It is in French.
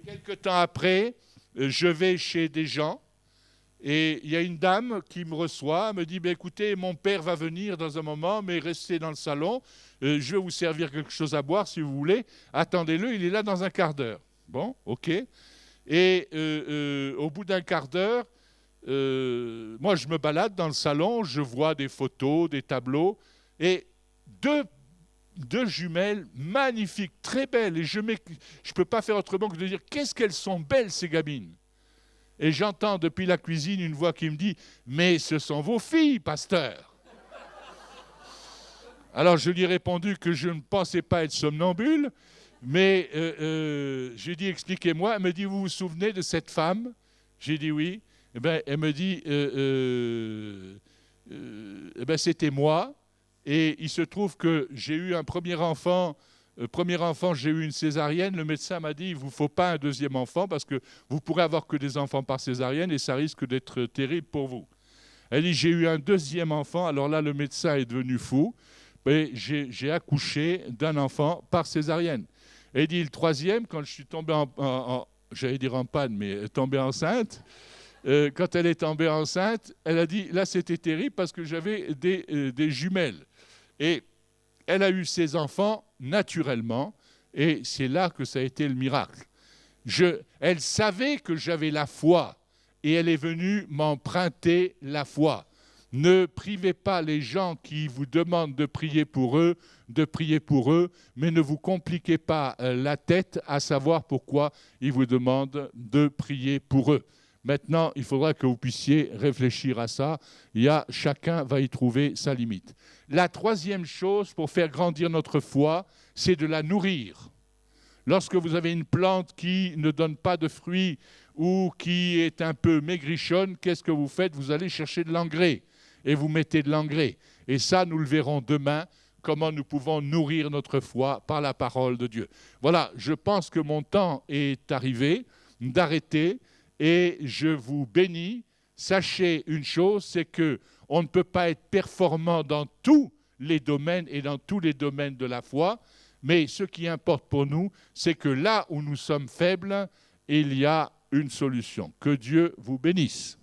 quelque temps après, je vais chez des gens et il y a une dame qui me reçoit, me dit écoutez, mon père va venir dans un moment, mais restez dans le salon, je vais vous servir quelque chose à boire si vous voulez, attendez-le, il est là dans un quart d'heure. Bon, ok. Et au bout d'un quart d'heure, moi je me balade dans le salon, je vois des photos, des tableaux, et deux jumelles magnifiques, très belles, et je ne peux pas faire autrement que de dire qu'est-ce qu'elles sont belles ces gamines. Et j'entends depuis la cuisine une voix qui me dit « Mais ce sont vos filles, pasteur !» Alors je lui ai répondu que je ne pensais pas être somnambule, mais j'ai dit « Expliquez-moi ». Elle me dit « Vous vous souvenez de cette femme ?» J'ai dit « Oui ». Eh ben, elle me dit eh ben, c'était moi. Et il se trouve que j'ai eu un premier enfant, j'ai eu une césarienne. Le médecin m'a dit, il ne vous faut pas un deuxième enfant parce que vous pourrez avoir que des enfants par césarienne et ça risque d'être terrible pour vous. Elle dit, j'ai eu un deuxième enfant. Alors là, le médecin est devenu fou. Et j'ai accouché d'un enfant par césarienne. Elle dit, le troisième, quand je suis tombé j'allais dire en panne, mais tombé enceinte, quand elle est tombée enceinte, elle a dit, là c'était terrible parce que j'avais des jumelles. Et elle a eu ses enfants naturellement, et c'est là que ça a été le miracle. Elle savait que j'avais la foi, et elle est venue m'emprunter la foi. Ne privez pas les gens qui vous demandent de prier pour eux, mais ne vous compliquez pas la tête à savoir pourquoi ils vous demandent de prier pour eux. Maintenant, il faudra que vous puissiez réfléchir à ça. Chacun va y trouver sa limite. La troisième chose pour faire grandir notre foi, c'est de la nourrir. Lorsque vous avez une plante qui ne donne pas de fruits ou qui est un peu maigrichonne, qu'est-ce que vous faites? Vous allez chercher de l'engrais et vous mettez de l'engrais. Et ça, nous le verrons demain, comment nous pouvons nourrir notre foi par la parole de Dieu. Voilà, je pense que mon temps est arrivé d'arrêter. Et je vous bénis. Sachez une chose, c'est qu'on ne peut pas être performant dans tous les domaines et dans tous les domaines de la foi, mais ce qui importe pour nous, c'est que là où nous sommes faibles, il y a une solution. Que Dieu vous bénisse.